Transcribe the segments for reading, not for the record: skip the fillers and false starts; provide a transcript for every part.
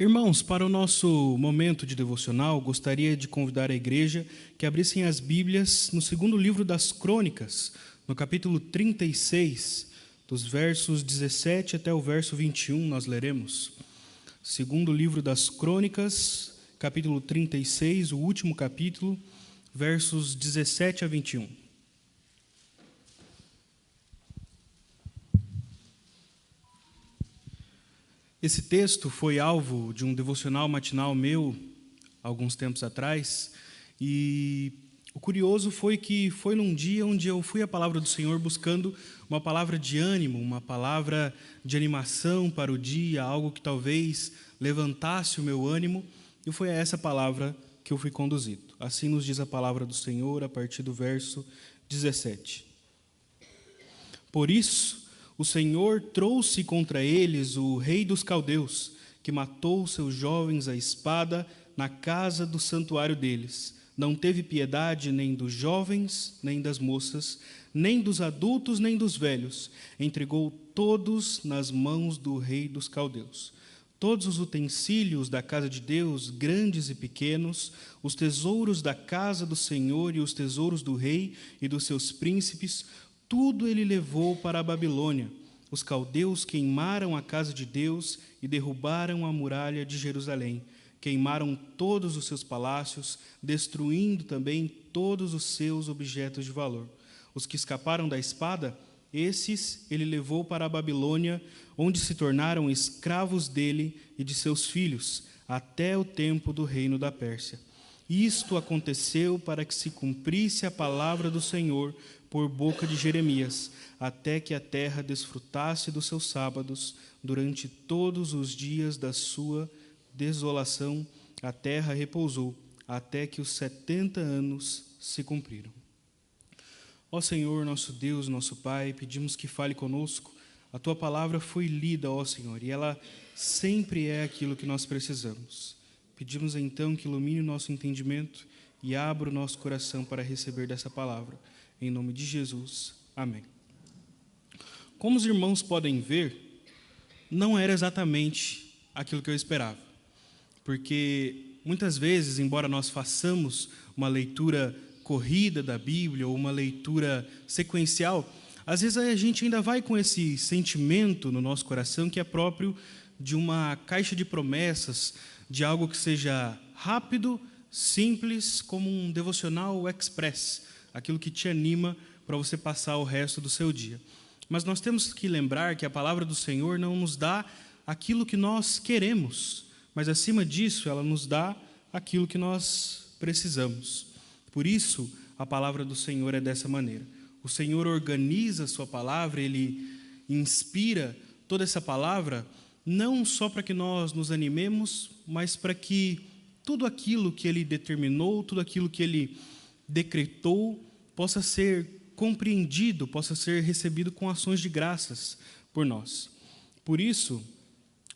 Irmãos, para o nosso momento de devocional, gostaria de convidar a igreja que abrissem as Bíblias no segundo livro das Crônicas, no capítulo 36, dos versos 17 até o verso 21, nós leremos. Segundo livro das Crônicas, capítulo 36, o último capítulo, versos 17 a 21. Esse texto foi alvo de um devocional matinal meu, alguns tempos atrás, e o curioso foi que foi num dia onde eu fui à palavra do Senhor buscando uma palavra de ânimo, uma palavra de animação para o dia, algo que talvez levantasse o meu ânimo, e foi a essa palavra que eu fui conduzido. Assim nos diz a palavra do Senhor a partir do verso 17. Por isso, o Senhor trouxe contra eles o rei dos caldeus, que matou seus jovens à espada na casa do santuário deles. Não teve piedade nem dos jovens, nem das moças, nem dos adultos, nem dos velhos. Entregou todos nas mãos do rei dos caldeus. Todos os utensílios da casa de Deus, grandes e pequenos, os tesouros da casa do Senhor e os tesouros do rei e dos seus príncipes, tudo ele levou para a Babilônia. Os caldeus queimaram a casa de Deus e derrubaram a muralha de Jerusalém. Queimaram todos os seus palácios, destruindo também todos os seus objetos de valor. Os que escaparam da espada, esses ele levou para a Babilônia, onde se tornaram escravos dele e de seus filhos, até o tempo do reino da Pérsia. Isto aconteceu para que se cumprisse a palavra do Senhor por boca de Jeremias, até que a terra desfrutasse dos seus sábados. Durante todos os dias da sua desolação, a terra repousou, até que os 70 anos se cumpriram. Ó Senhor, nosso Deus, nosso Pai, pedimos que fale conosco. A Tua palavra foi lida, ó Senhor, e ela sempre é aquilo que nós precisamos. Pedimos então que ilumine o nosso entendimento e abra o nosso coração para receber dessa palavra. Em nome de Jesus, amém. Como os irmãos podem ver, não era exatamente aquilo que eu esperava. Porque muitas vezes, embora nós façamos uma leitura corrida da Bíblia ou uma leitura sequencial, às vezes a gente ainda vai com esse sentimento no nosso coração que é próprio de uma caixa de promessas, de algo que seja rápido, simples, como um devocional express, aquilo que te anima para você passar o resto do seu dia. Mas nós temos que lembrar que a palavra do Senhor não nos dá aquilo que nós queremos, mas acima disso ela nos dá aquilo que nós precisamos. Por isso, a palavra do Senhor é dessa maneira. O Senhor organiza a sua palavra, Ele inspira toda essa palavra, não só para que nós nos animemos, mas para que tudo aquilo que Ele determinou, tudo aquilo que Ele decretou, possa ser compreendido, possa ser recebido com ações de graças por nós. Por isso,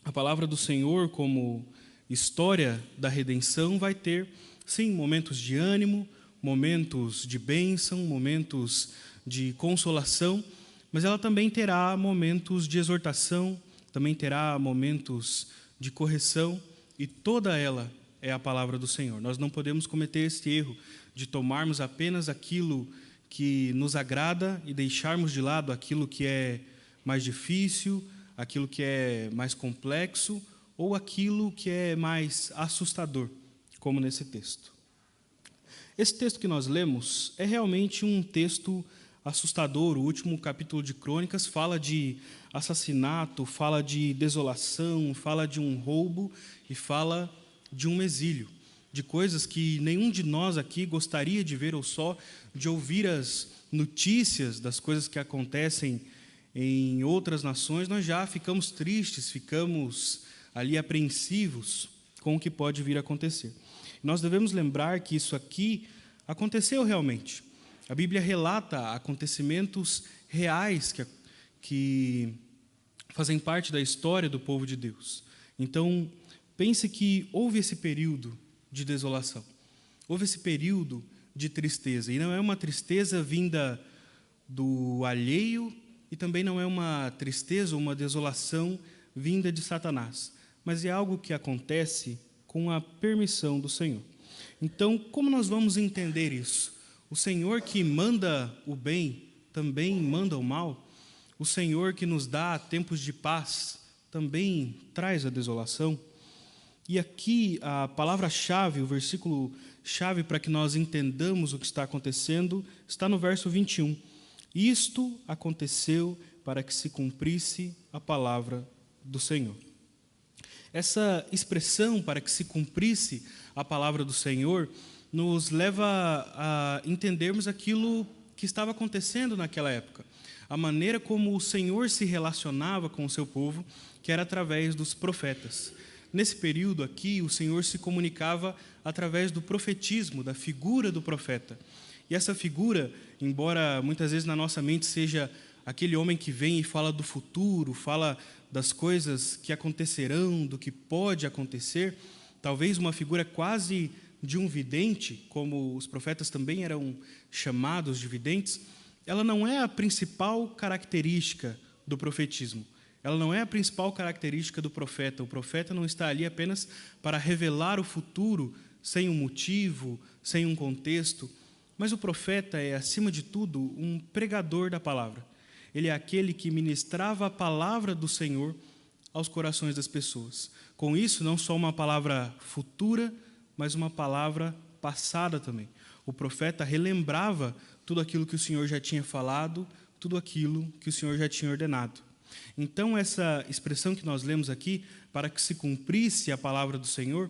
a palavra do Senhor, como história da redenção, vai ter, sim, momentos de ânimo, momentos de bênção, momentos de consolação, mas ela também terá momentos de exortação, também terá momentos de correção, e toda ela é a palavra do Senhor. Nós não podemos cometer esse erro de tomarmos apenas aquilo que nos agrada e deixarmos de lado aquilo que é mais difícil, aquilo que é mais complexo ou aquilo que é mais assustador, como nesse texto. Esse texto que nós lemos é realmente um texto assustador. O último capítulo de Crônicas fala de assassinato, fala de desolação, fala de um roubo e fala de um exílio, de coisas que nenhum de nós aqui gostaria de ver ou só de ouvir as notícias das coisas que acontecem em outras nações. Nós já ficamos tristes, ficamos ali apreensivos com o que pode vir a acontecer. Nós devemos lembrar que isso aqui aconteceu realmente. A Bíblia relata acontecimentos reais que fazem parte da história do povo de Deus. Então, pense que houve esse período de desolação, houve esse período de tristeza, e não é uma tristeza vinda do alheio, e também não é uma tristeza ou uma desolação vinda de Satanás, mas é algo que acontece com a permissão do Senhor. Então, como nós vamos entender isso? O Senhor que manda o bem também manda o mal? O Senhor que nos dá tempos de paz também traz a desolação? E aqui a palavra-chave, o versículo-chave para que nós entendamos o que está acontecendo, está no verso 21. Isto aconteceu para que se cumprisse a palavra do Senhor. Essa expressão, para que se cumprisse a palavra do Senhor, nos leva a entendermos aquilo que estava acontecendo naquela época. A maneira como o Senhor se relacionava com o seu povo, que era através dos profetas. Nesse período aqui, o Senhor se comunicava através do profetismo, da figura do profeta. E essa figura, embora muitas vezes na nossa mente seja aquele homem que vem e fala do futuro, fala das coisas que acontecerão, do que pode acontecer, talvez uma figura quase de um vidente, como os profetas também eram chamados de videntes, ela não é a principal característica do profetismo. Ela não é a principal característica do profeta. O profeta não está ali apenas para revelar o futuro sem um motivo, sem um contexto, mas o profeta é, acima de tudo, um pregador da palavra. Ele é aquele que ministrava a palavra do Senhor aos corações das pessoas. Com isso, não só uma palavra futura, mas uma palavra passada também. O profeta relembrava tudo aquilo que o Senhor já tinha falado, tudo aquilo que o Senhor já tinha ordenado. Então, essa expressão que nós lemos aqui, para que se cumprisse a palavra do Senhor,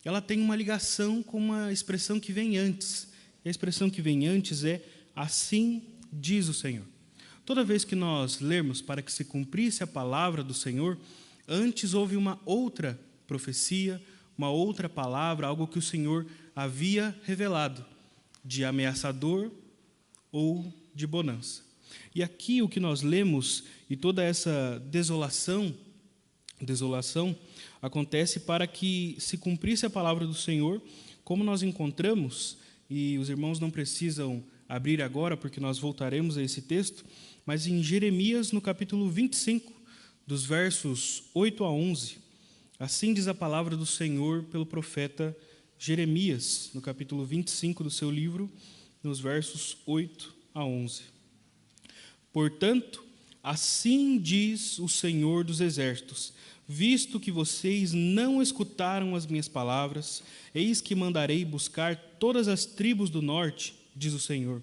ela tem uma ligação com uma expressão que vem antes. E a expressão que vem antes é, assim diz o Senhor. Toda vez que nós lermos para que se cumprisse a palavra do Senhor, antes houve uma outra profecia, uma outra palavra, algo que o Senhor havia revelado, de ameaçador ou de bonança. E aqui o que nós lemos, e toda essa desolação acontece para que se cumprisse a palavra do Senhor, como nós encontramos, e os irmãos não precisam abrir agora, porque nós voltaremos a esse texto, mas em Jeremias, no capítulo 25, dos versos 8 a 11, assim diz a palavra do Senhor pelo profeta Jeremias, no capítulo 25 do seu livro, nos versos 8 a 11. Portanto, assim diz o Senhor dos Exércitos, visto que vocês não escutaram as minhas palavras, eis que mandarei buscar todas as tribos do norte, diz o Senhor,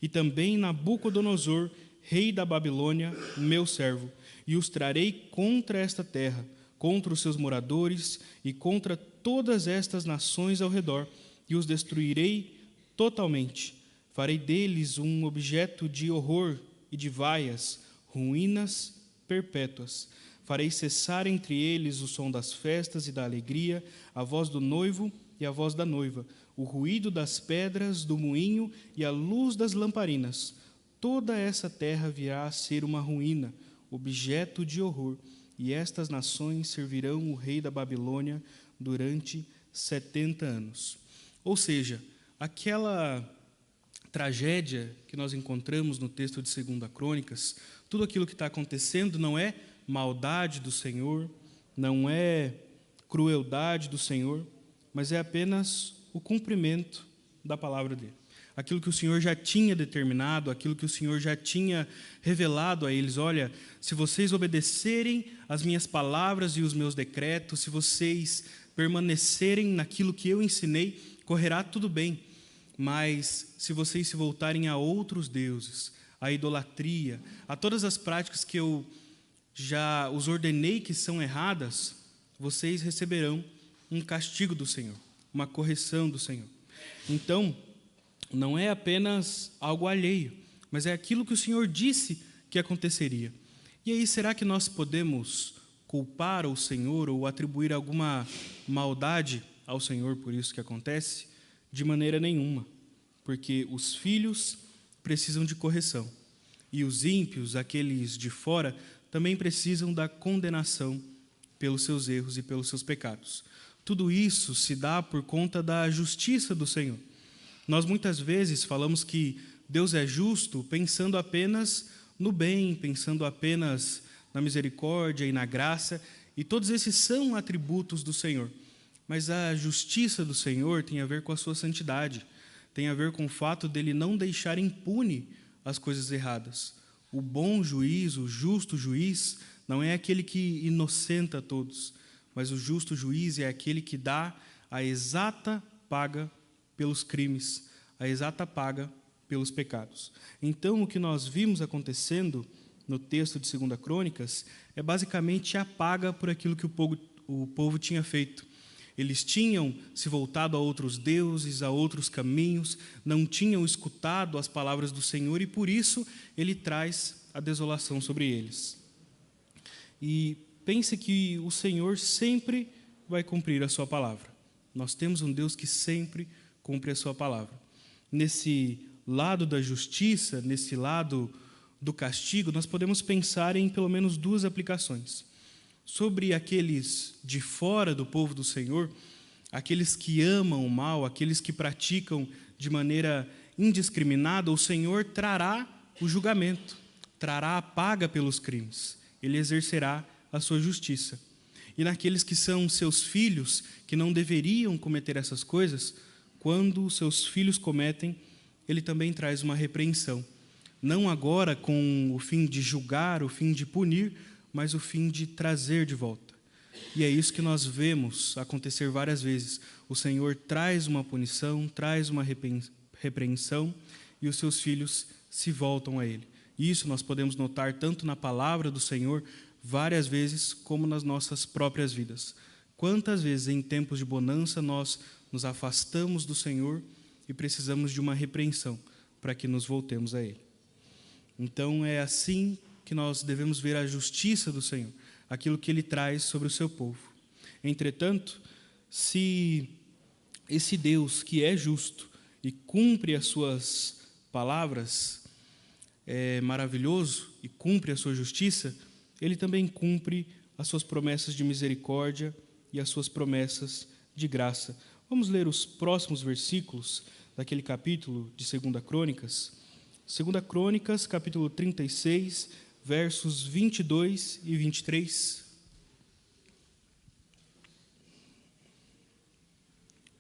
e também Nabucodonosor, rei da Babilônia, meu servo, e os trarei contra esta terra, contra os seus moradores e contra todas estas nações ao redor, e os destruirei totalmente. Farei deles um objeto de horror e de vaias, ruínas perpétuas. Farei cessar entre eles o som das festas e da alegria, a voz do noivo e a voz da noiva, o ruído das pedras do moinho e a luz das lamparinas. Toda essa terra virá a ser uma ruína, objeto de horror, e estas nações servirão o rei da Babilônia durante 70 anos. Ou seja, aquela tragédia que nós encontramos no texto de 2 Crônicas, tudo aquilo que está acontecendo não é maldade do Senhor, não é crueldade do Senhor, mas é apenas o cumprimento da palavra dele. Aquilo que o Senhor já tinha determinado, aquilo que o Senhor já tinha revelado a eles. Olha, se vocês obedecerem às minhas palavras e os meus decretos, se vocês permanecerem naquilo que eu ensinei, correrá tudo bem. Mas se vocês se voltarem a outros deuses, à idolatria, a todas as práticas que eu já os ordenei que são erradas, vocês receberão um castigo do Senhor, uma correção do Senhor. Então, não é apenas algo alheio, mas é aquilo que o Senhor disse que aconteceria. E aí, será que nós podemos culpar o Senhor ou atribuir alguma maldade ao Senhor por isso que acontece? De maneira nenhuma, porque os filhos precisam de correção, e os ímpios, aqueles de fora, também precisam da condenação pelos seus erros e pelos seus pecados. Tudo isso se dá por conta da justiça do Senhor. Nós muitas vezes falamos que Deus é justo pensando apenas no bem, pensando apenas na misericórdia e na graça, E todos esses são atributos do Senhor. Mas a justiça do Senhor tem a ver com a sua santidade, tem a ver com o fato dele não deixar impune as coisas erradas. O bom juiz, o justo juiz, não é aquele que inocenta todos, mas o justo juiz é aquele que dá a exata paga pelos crimes, a exata paga pelos pecados. Então, o que nós vimos acontecendo no texto de 2 Crônicas é basicamente a paga por aquilo que o povo tinha feito. Eles tinham se voltado a outros deuses, a outros caminhos, não tinham escutado as palavras do Senhor e, por isso, ele traz a desolação sobre eles. E pense que o Senhor sempre vai cumprir a sua palavra. Nós temos um Deus que sempre cumpre a sua palavra. Nesse lado da justiça, nesse lado do castigo, nós podemos pensar em pelo menos duas aplicações. Sobre aqueles de fora do povo do Senhor, aqueles que amam o mal, aqueles que praticam de maneira indiscriminada, o Senhor trará o julgamento, trará a paga pelos crimes. Ele exercerá a sua justiça. E naqueles que são seus filhos, que não deveriam cometer essas coisas, quando os seus filhos cometem, ele também traz uma repreensão. Não agora com o fim de julgar, o fim de punir, mas o fim de trazer de volta. E é isso que nós vemos acontecer várias vezes. O Senhor traz uma punição, traz uma repreensão, e os seus filhos se voltam a Ele. Isso nós podemos notar tanto na palavra do Senhor, várias vezes, como nas nossas próprias vidas. Quantas vezes em tempos de bonança nós nos afastamos do Senhor e precisamos de uma repreensão para que nos voltemos a Ele. Então é assim que nós devemos ver a justiça do Senhor, aquilo que Ele traz sobre o seu povo. Entretanto, se esse Deus que é justo e cumpre as suas palavras, é maravilhoso e cumpre a sua justiça, Ele também cumpre as suas promessas de misericórdia e as suas promessas de graça. Vamos ler os próximos versículos daquele capítulo de 2 Crônicas. 2 Crônicas, capítulo 36, versos 22 e 23.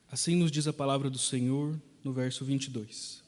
Assim nos diz a palavra do Senhor no verso 22.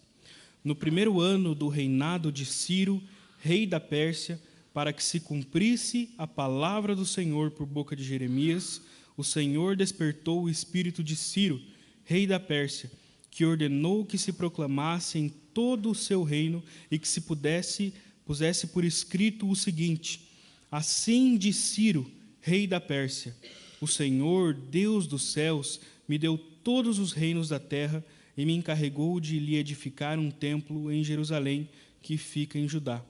No primeiro ano do reinado de Ciro, rei da Pérsia, para que se cumprisse a palavra do Senhor por boca de Jeremias, o Senhor despertou o espírito de Ciro, rei da Pérsia, que ordenou que se proclamasse em todo o seu reino e que se pusesse por escrito o seguinte: assim diz Ciro, rei da Pérsia: o Senhor, Deus dos céus, me deu todos os reinos da terra e me encarregou de lhe edificar um templo em Jerusalém, que fica em Judá.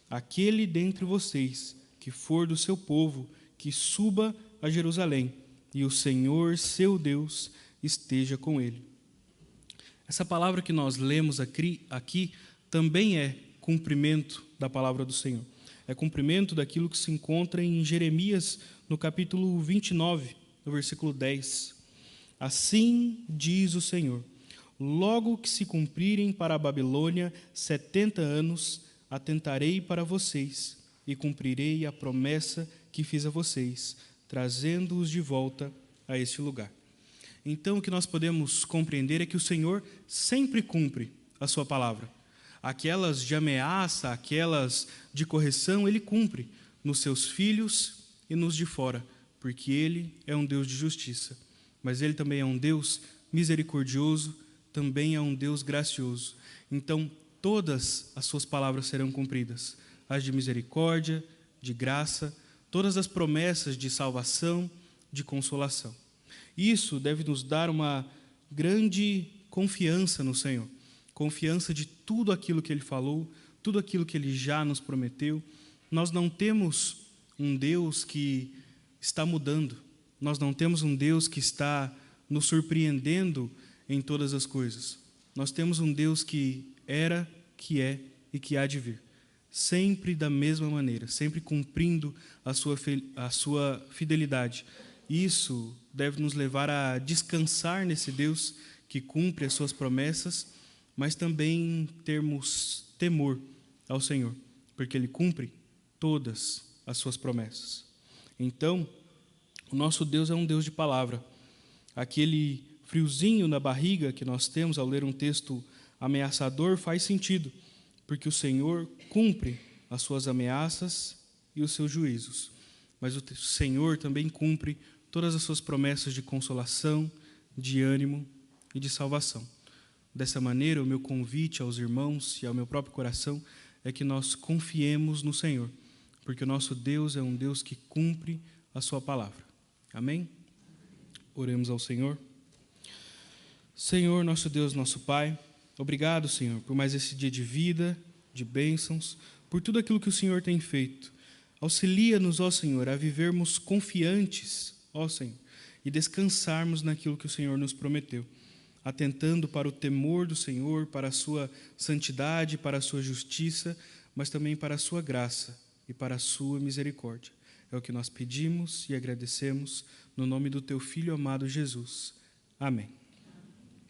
Aquele dentre vocês que for do seu povo, que suba a Jerusalém, e o Senhor, seu Deus, esteja com ele. Essa palavra que nós lemos aqui também é cumprimento da palavra do Senhor. É cumprimento daquilo que se encontra em Jeremias, no capítulo 29, no versículo 10. Assim diz o Senhor: logo que se cumprirem para a Babilônia 70 anos, atentarei para vocês e cumprirei a promessa que fiz a vocês, trazendo-os de volta a este lugar. Então, o que nós podemos compreender é que o Senhor sempre cumpre a sua palavra. Aquelas de ameaça, aquelas de correção, Ele cumpre nos seus filhos e nos de fora, porque Ele é um Deus de justiça. Mas Ele também é um Deus misericordioso, também é um Deus gracioso. Então, todas as suas palavras serão cumpridas, as de misericórdia, de graça, todas as promessas de salvação, de consolação. Isso deve nos dar uma grande confiança no Senhor, confiança de tudo aquilo que Ele falou, tudo aquilo que Ele já nos prometeu. Nós não temos um Deus que está mudando, nós não temos um Deus que está nos surpreendendo em todas as coisas. Nós temos um Deus que era, que é e que há de vir, sempre da mesma maneira, sempre cumprindo a sua fidelidade. Isso deve nos levar a descansar nesse Deus que cumpre as suas promessas, mas também termos temor ao Senhor, porque Ele cumpre todas as suas promessas. Então, O nosso Deus é um Deus de palavra. Aquele friozinho na barriga que nós temos ao ler um texto ameaçador faz sentido, porque o Senhor cumpre as suas ameaças e os seus juízos. Mas o Senhor também cumpre todas as suas promessas de consolação, de ânimo e de salvação. Dessa maneira, o meu convite aos irmãos e ao meu próprio coração é que nós confiemos no Senhor, porque o nosso Deus é um Deus que cumpre a sua palavra. Amém? Oremos ao Senhor. Senhor, nosso Deus, nosso Pai, obrigado, Senhor, por mais esse dia de vida, de bênçãos, por tudo aquilo que o Senhor tem feito. Auxilia-nos, ó Senhor, a vivermos confiantes, ó Senhor, e descansarmos naquilo que o Senhor nos prometeu, atentando para o temor do Senhor, para a sua santidade, para a sua justiça, mas também para a sua graça e para a sua misericórdia. É o que nós pedimos e agradecemos no nome do teu Filho amado Jesus. Amém.